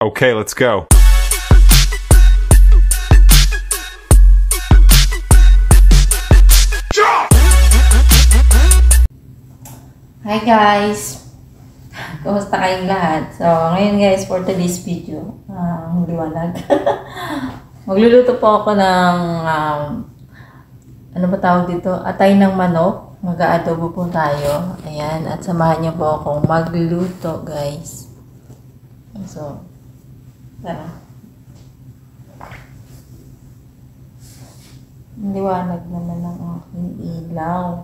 Okay, let's go. Hi guys! Kumusta kayong lahat? So, ngayon guys, for today's video, liwanag. Magluluto po ako ng, ano ba tawag dito? Atay ng manok. Mag-aadobo po tayo. Ayan, at samahan niyo po akong magluto guys. So, tara. Liwanag naman ng aking ilaw.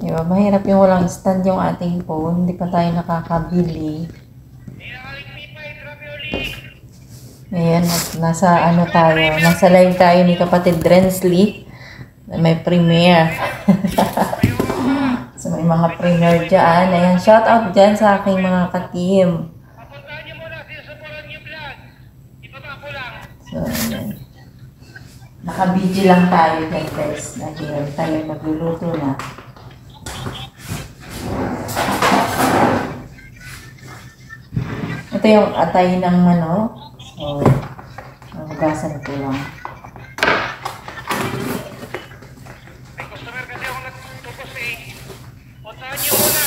Diba, mahirap yung walang stand yung ating phone. Hindi pa tayo nakakabili. Ayan, nasa ano tayo. Nasa live tayo ni kapatid Rensley. May premiere. So, may mga premiere dyan. Ayan, shout out dyan sa aking mga ka-team. So, ayan. Nakabidyo lang tayo dyan guys. Dahil tayo magluluto na. Ito yung atay ng manok. So, hugasan ko lang. May customer kasi ako nagtupos eh. Puntahan niyo muna.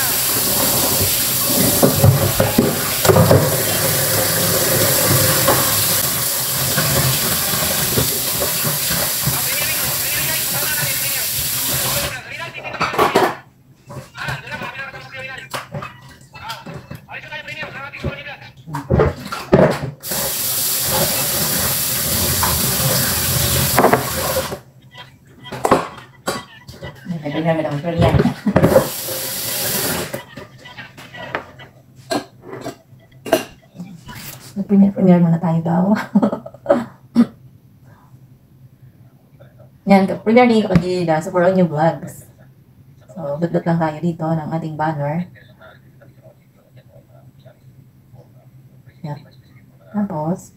Nagagawin ng brilliant. Premiere muna tayo daw. Yan, premiere ni kapatid sa For All New Vlogs. So, dudot lang tayo dito ng ating banner. Yan. Tapos,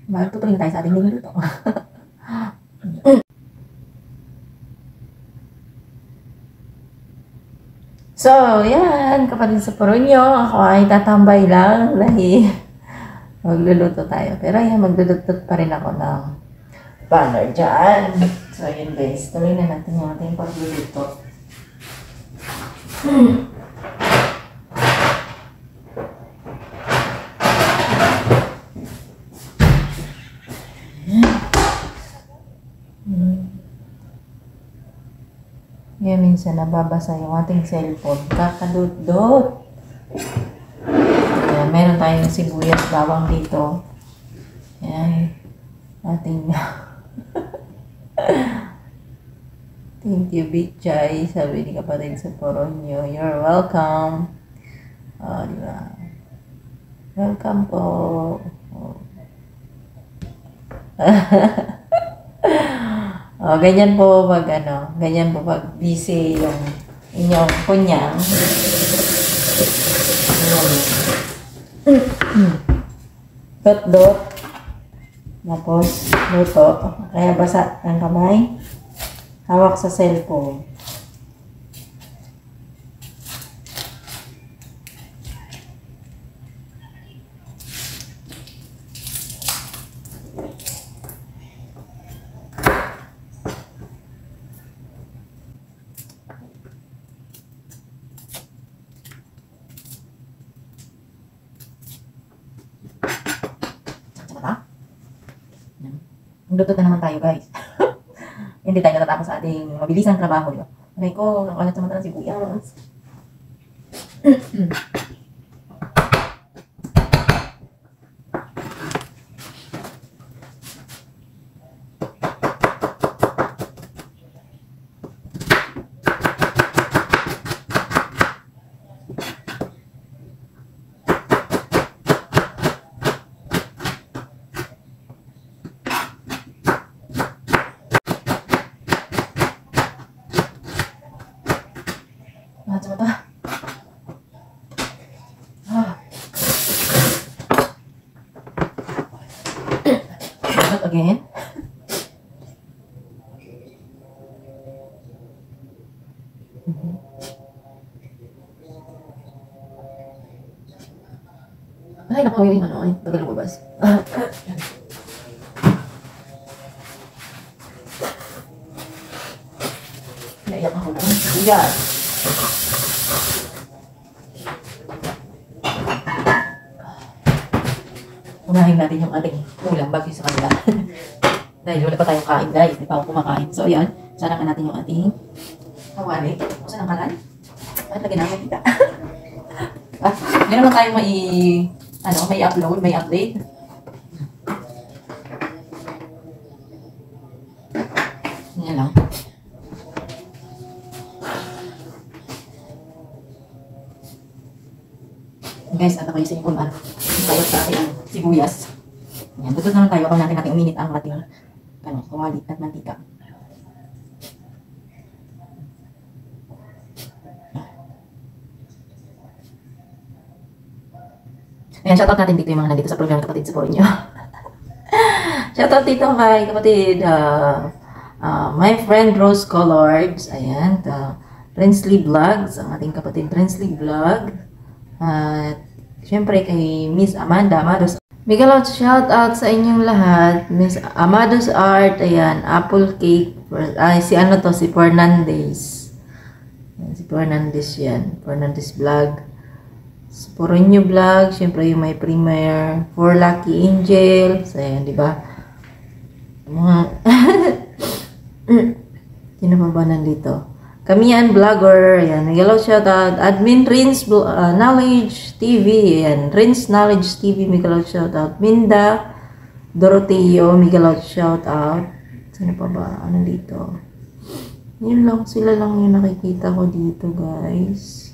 magtutuloy tayo sa ating niluluto. So, yan, kapatid sa Poronyo, ako ay tatambay lang dahil magluluto tayo. Pero yan, magluluto pa rin ako ng banner dyan. So, yun guys, tuloy na natin yung ating pagluluto. Kaya minsan nababasa yung ating cellphone. Kakadot-dot. Ayan, meron tayong sibuyas bawang dito. Ayan. Ating thank you, Bichay. Sabi ni kapatid sa Poronyo. You're welcome. Oh, diba? Welcome po. Oh. Oh, ganyan po pag ganyan po pag busy yung inyong kunyang. Dot-dot. Tapos, luto. Kaya basa ang kamay. Hawak sa cellphone. Magluto na naman tayo guys. Hindi tayo natatapos sa ating mabilisang trabaho. Diba? Aray ko, nakalat naman si sibuyas. Coba. Dapat again. Ay, naku, yung ano, ay, tagal lumabas. Naiyak ako na. Yan. Unahin natin yung ating ulam bago sa kanila. Dahil wala pa tayong kain, guys. Hindi pa ako kumakain. So, ayan. Sarangan natin yung ating kawali. Kung saan ang kalan? At lagyan namin kita. Meron lang tayong may upload, may update. Yan lang. Guys, at ako yung simple man. Tayo sa ating sibuyas. Yan, tutos naman tayo kung natin uminit ang ating kawali at mantika. Ayan, shoutout natin dito yung mga nandito sa program Kapatid Support nyo. Shoutout dito kay kapatid, my friend Rose Collards, ayan, Princely Vlogs, ang ating kapatid Princely Vlog, at syempre kay Miss Amanda Amados. Bigyan out shoutout sa inyong lahat, Miss Amados Art, ayan, Apple Cake, si Fernandez. Ayan, si Fernandez yan, Fernandez Vlog. Sporonyo Vlog, syempre yung may premiere, For Lucky Angels, ayan, di ba? Mga, sino pa ba nandito? Kamian Vlogger, ayan, hello shoutout, Admin Rins Knowledge TV, ayan, Rins Knowledge TV, Miguel shoutout, Minda, Doroteo, Miguel shoutout, sino pa ba, nandito? Yun lang, sila lang yung nakikita ko dito, guys.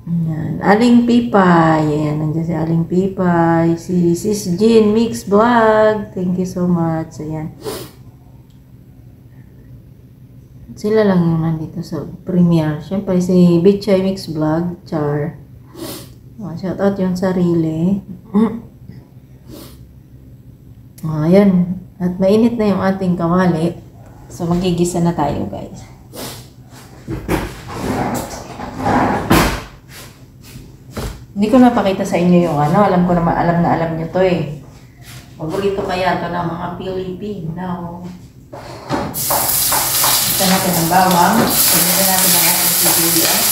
Ayan. Aling Pipay. Ayan, nandiyan si Aling Pipay. Si Sis Jean Mix Vlog. Thank you so much. Ayan. Sila lang yung nandito sa premiere. Siyempre si Bitchay Mix Vlog. Char. Shout out yung sarili. Ayan. At mainit na yung ating kawali. So magigisa na tayo, guys. Hindi ko napakita sa inyo yung ano, alam nyo to eh. Paborito kaya to ng mga Pilipino. Isa natin ang bawang. Pagdagan natin ang ating sibuyas.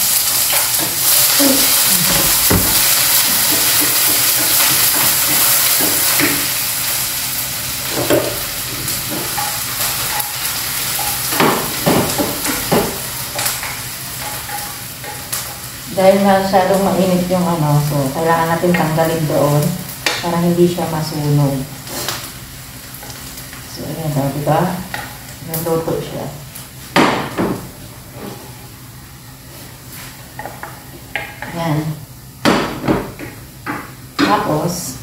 Dahil masyadong mainit yung ano, so kailangan natin tanggalin doon para hindi siya masunog. So, ayan daw, diba? Naluto siya. Ayan. Tapos,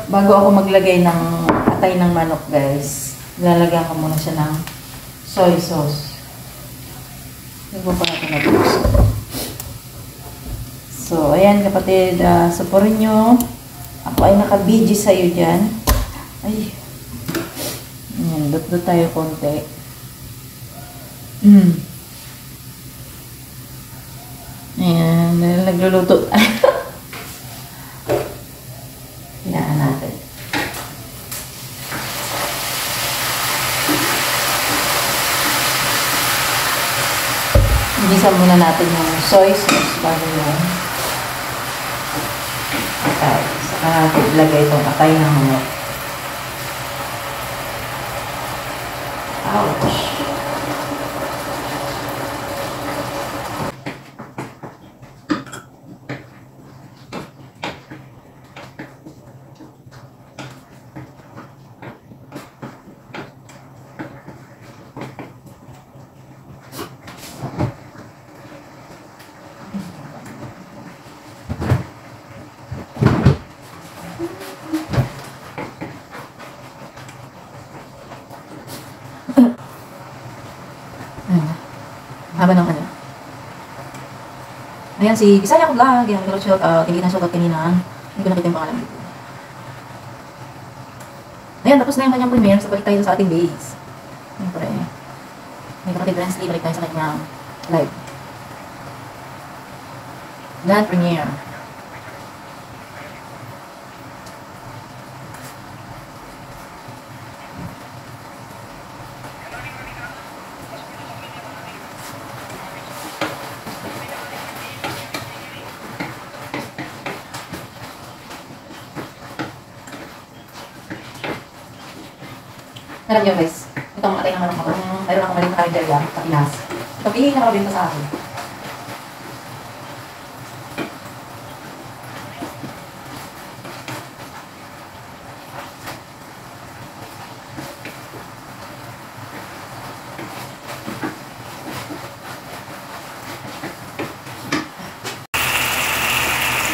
bago ako maglagay ng atay ng manok, guys, lalagyan ko muna siya ng soy sauce. Hindi ko pa natin nabuksan. So, ayan kapatid, supportin nyo. Ako ay naka-BG sa'yo dyan. Ay. Ayan, dot-dot tayo konti. Ayan, nagluluto tayo. Ayan natin. Igisa muna natin yung soy sauce bago yung atay. Saka natin ilagay itong atay ng manok. Ouch! Haba ng ano. Ayan, si Bisayang Vlog. Ayan, hindi na shoutout kanina. Hindi ko nakita yung pangalan dito. Ayan, Ayan, tapos na yung kanyang premiere. So, balik tayo sa ating base. Siyempre, may kapatid Rensley. Balik tayo sa kanyang live. Land premiere. Alam niyo guys, ito ang matay ng manok ako. Mayroon akong maling karinderya sa Pinas. Ito, pili na makabenta sa akin.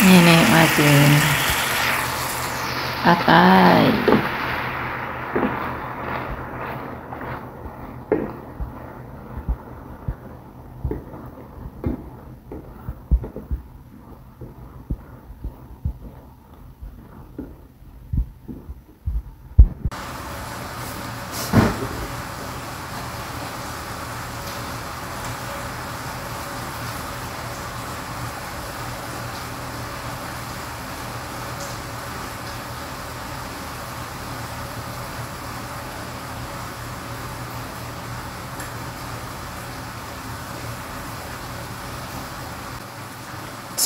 Yan na yung ating atay.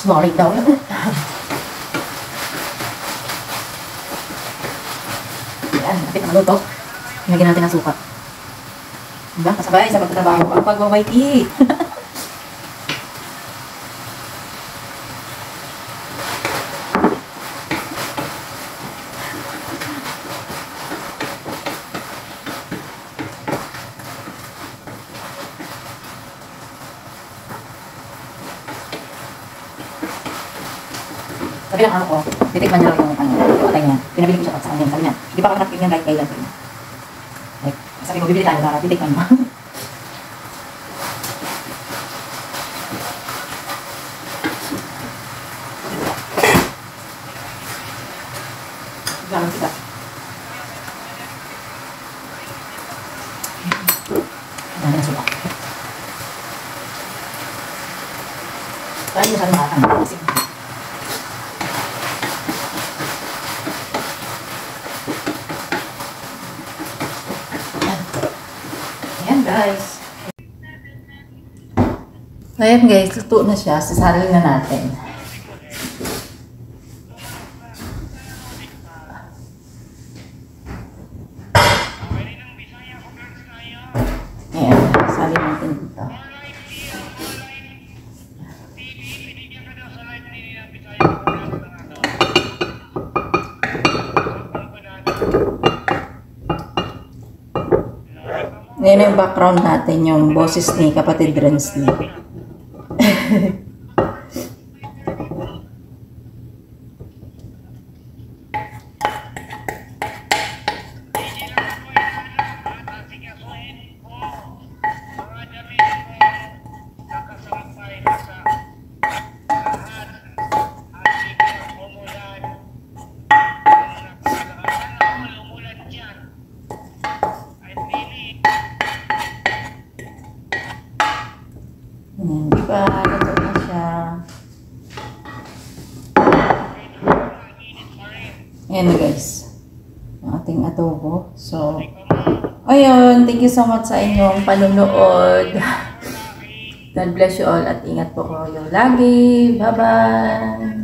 Smoring daw. Ayan, kapit na maluto. Lagyan natin ang suka. Diba? Kasabay sa pagtatrabaho ang pagwawaiti. Sabi lang ako, titikman niya lang yung atay niya. Pinabili ko siya sa kanya. Sabi niya, di pa ako nakatingin yan kahit kailan. Like, sabi ko, bibili tayo para titikman mo. Gano'n kita. Gano'n na suka. Kaya hindi masyadong matang. Kasi guys. Ayan guys, luto na siya. Sasalin na natin. Ayan, sasalin natin dito. Ngayon yung background natin, yung boses ni kapatid Rensley. Diba? Ito na siya. Ayan na guys. Ang ating adobo. So, ayun. Thank you so much sa inyong panunood. God bless you all at ingat po kayo lagi. Bye-bye!